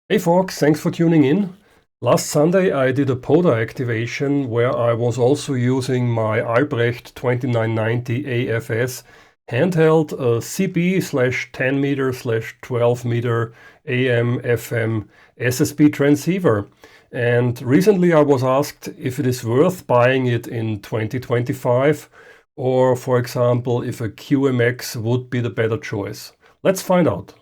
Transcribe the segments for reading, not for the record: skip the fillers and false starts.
Hey folks, thanks for tuning in. Last Sunday I did a PODA activation where I was also using my Albrecht 2990 AFS handheld CB/10 meter/12 meter AM FM SSB transceiver. And recently I was asked if it is worth buying it in 2025 or, for example, if a QMX would be the better choice. Let's find out.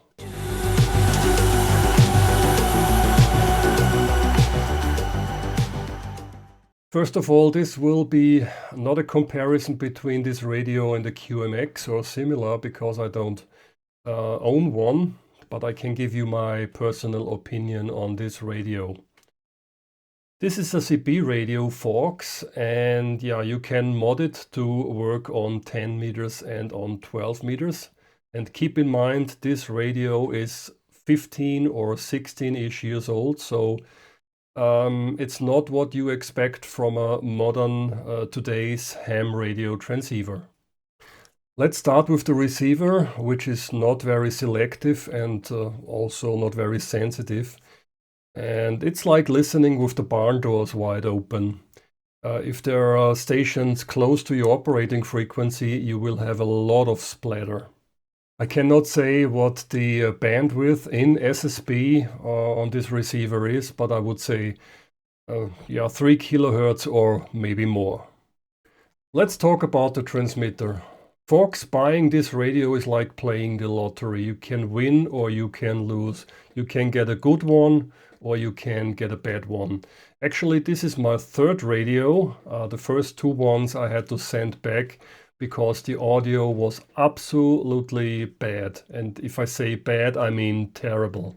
First of all, this will be not a comparison between this radio and the QMX or similar because I don't own one, but I can give you my personal opinion on this radio. This is a CB radio, folks, and yeah, you can mod it to work on 10 meters and on 12 meters. And keep in mind, this radio is 15 or 16-ish years old, so it's not what you expect from a modern today's ham radio transceiver. Let's start with the receiver, which is not very selective and also not very sensitive. And it's like listening with the barn doors wide open. If there are stations close to your operating frequency, you will have a lot of splatter. I cannot say what the bandwidth in SSB on this receiver is, but I would say 3 kilohertz or maybe more. Let's talk about the transmitter. Folks, buying this radio is like playing the lottery. You can win or you can lose. You can get a good one or you can get a bad one. Actually, this is my third radio. The first two ones I had to send back because the audio was absolutely bad. And if I say bad, I mean terrible.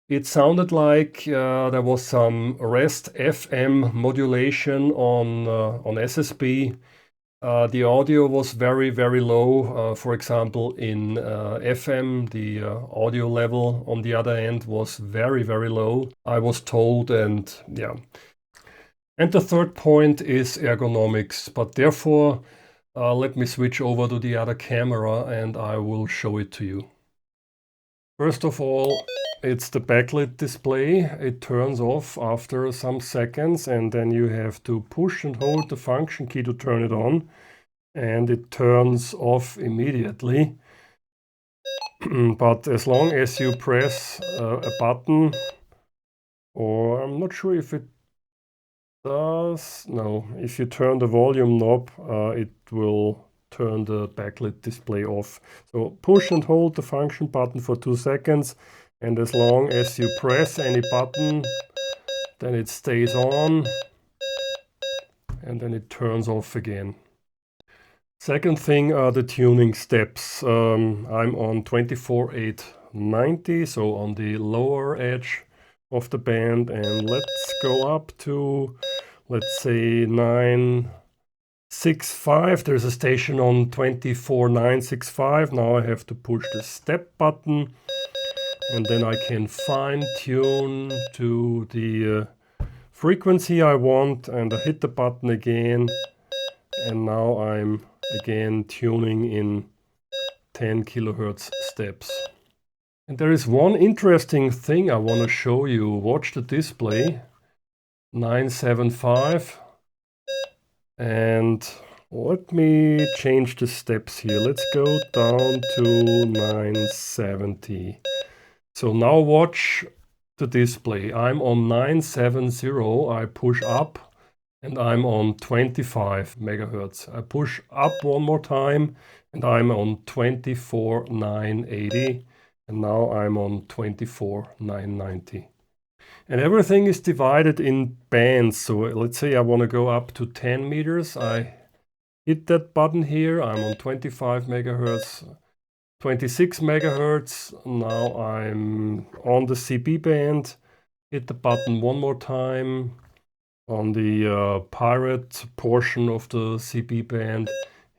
It sounded like there was some REST FM modulation on SSB. The audio was very, very low. For example, in FM, the audio level on the other end was very, very low, I was told, and yeah. And the third point is ergonomics, but therefore, let me switch over to the other camera and I will show it to you. First of all, it's the backlit display. It turns off after some seconds and then you have to push and hold the function key to turn it on. And it turns off immediately. But as long as you press a button, or I'm not sure if it does, no, if you turn the volume knob, it will turn the backlit display off. So push and hold the function button for 2 seconds, and as long as you press any button, then it stays on, and then it turns off again. Second thing are the tuning steps. I'm on 24890, so on the lower edge of the band, and let's go up to, let's say, 965. There's a station on 24965. Now I have to push the step button and then I can fine tune to the frequency I want, and I hit the button again and now I'm again tuning in 10 kilohertz steps. And there is one interesting thing I want to show you. Watch the display, 975. And let me change the steps here. Let's go down to 970. So now watch the display. I'm on 970. I push up and I'm on 25 megahertz. I push up one more time and I'm on 24,980. And now I'm on 24,990. And everything is divided in bands. So let's say I want to go up to 10 meters. I hit that button here. I'm on 25 megahertz, 26 megahertz. Now I'm on the CB band. Hit the button one more time on the pirate portion of the CB band.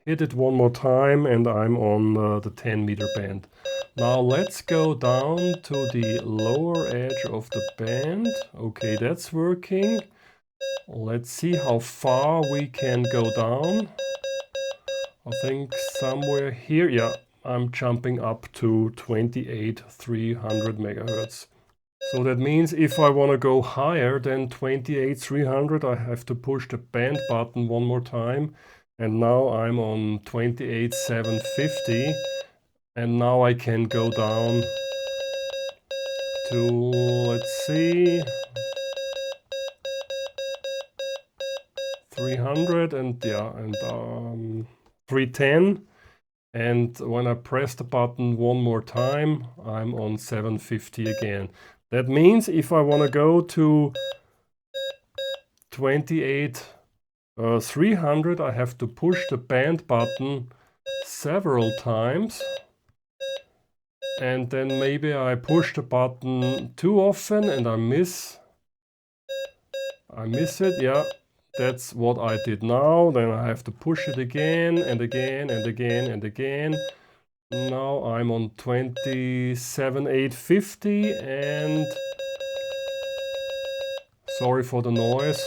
Hit it one more time and I'm on the 10 meter band. Now let's go down to the lower edge of the band. Okay, that's working. Let's see how far we can go down. I think somewhere here, yeah, I'm jumping up to 28,300 megahertz. So that means if I want to go higher than 28,300, I have to push the band button one more time. And now I'm on 28,750. And now I can go down to, let's see, 300 and 310. And when I press the button one more time, I'm on 750 again. That means if I want to go to 28,300, I have to push the band button several times. And then maybe I push the button too often and I miss it. Yeah, that's what I did now. Then I have to push it again and again and again and again. Now I'm on 27,850 and sorry for the noise.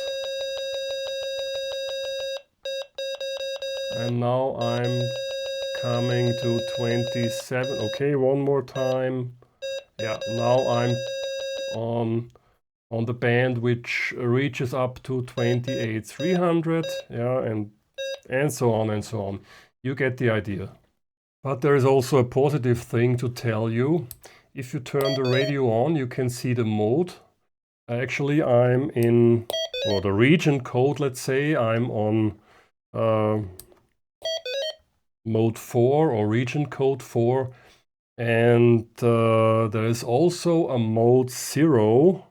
And now I'm coming to 27. Okay, one more time. Yeah, now I'm on the band which reaches up to 28,300. Yeah, and so on and so on. You get the idea. But there is also a positive thing to tell you. If you turn the radio on, you can see the mode. Actually, I'm in, or the region code, let's say, I'm on mode 4 or region code 4. And there is also a mode 0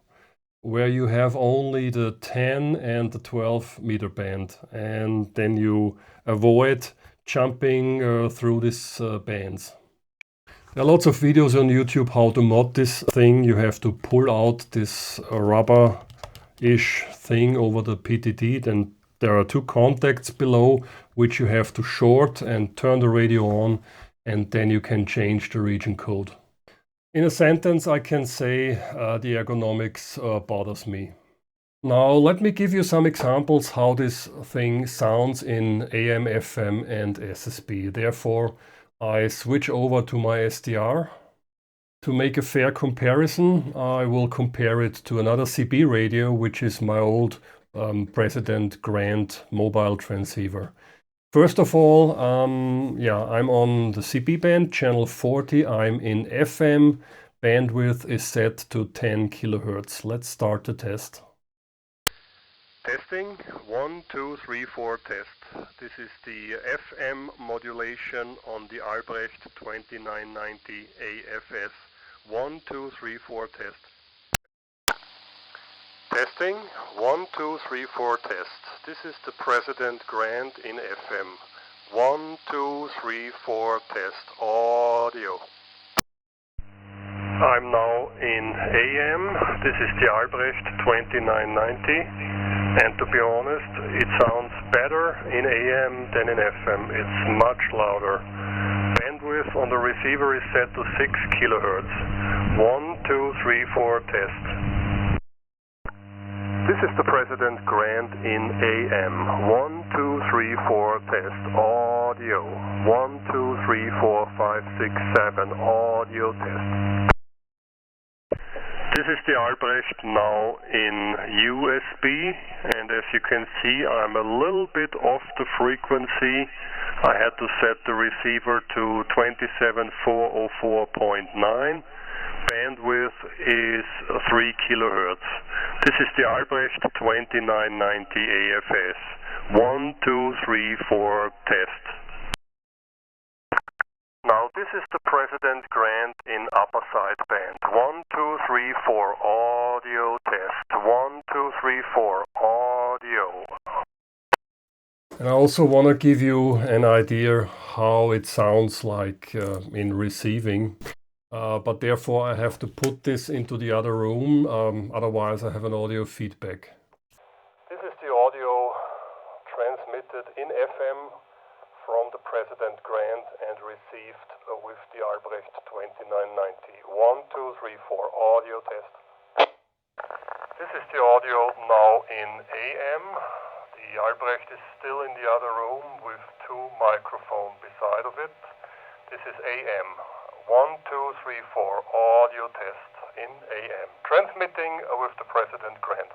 where you have only the 10 and the 12 meter band. And then you avoid jumping through these bands. There are lots of videos on YouTube how to mod this thing. You have to pull out this rubber-ish thing over the PTT. Then there are 2 contacts below which you have to short and turn the radio on, and then you can change the region code. In a sentence I can say the ergonomics bothers me. Now let me give you some examples how this thing sounds in AM, FM and SSB. Therefore I switch over to my SDR. To make a fair comparison, I will compare it to another CB radio, which is my old President Grant mobile transceiver. First of all, I'm on the CB band, channel 40. I'm in FM. Bandwidth is set to 10 kilohertz. Let's start the test. Testing, 1, 2, 3, 4 test. This is the FM modulation on the Albrecht 2990 AFS. 1, 2, 3, 4 test. Testing, 1, 2, 3, 4 test. This is the President Grant in FM. 1, 2, 3, 4 test. Audio. I'm now in AM. This is the Albrecht 2990. And to be honest, it sounds better in AM than in FM. It's much louder. Bandwidth on the receiver is set to 6 kilohertz. 1, 2, 3, 4 test. This is the President Grant in AM. 1, 2, 3, 4 test. Audio. 1, 2, 3, 4, 5, 6, 7. Audio test. This is the Albrecht now in USB, and as you can see I'm a little bit off the frequency. I had to set the receiver to 27404.9. Bandwidth is 3 kilohertz. This is the Albrecht 2990 AFS. 1, 2, 3, 4 test. Now this is the President Grant in upper sideband. 1, 2, 3, 4 audio test. 1, 2, 3, 4 audio. And I also want to give you an idea how it sounds like in receiving. But therefore I have to put this into the other room, otherwise I have an audio feedback. This is the audio transmitted in FM from the President Grant and received with the Albrecht 2990. 1, 2, 3, 4 audio test. This is the audio now in AM. The Albrecht is still in the other room with 2 microphones beside of it. This is AM. 1, 2, 3, 4 audio test. in AM. Transmitting with the President Grant.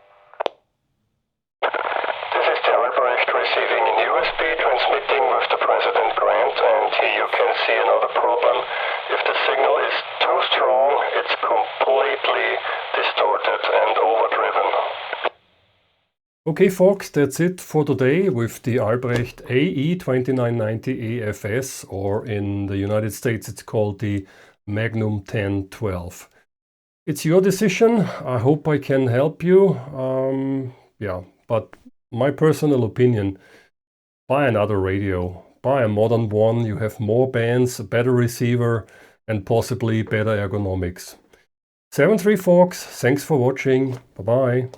This is the Albrecht receiving in USB, transmitting with the President Grant, and here you can see another problem. If the signal is too strong, it's completely distorted and overdriven. Okay folks, that's it for today with the Albrecht AE2990 AFS, or in the United States it's called the Magnum 1012. It's your decision. I hope I can help you. Yeah, but my personal opinion, buy another radio. Buy a modern one. You have more bands, a better receiver, and possibly better ergonomics. 7-3 folks, thanks for watching. Bye-bye.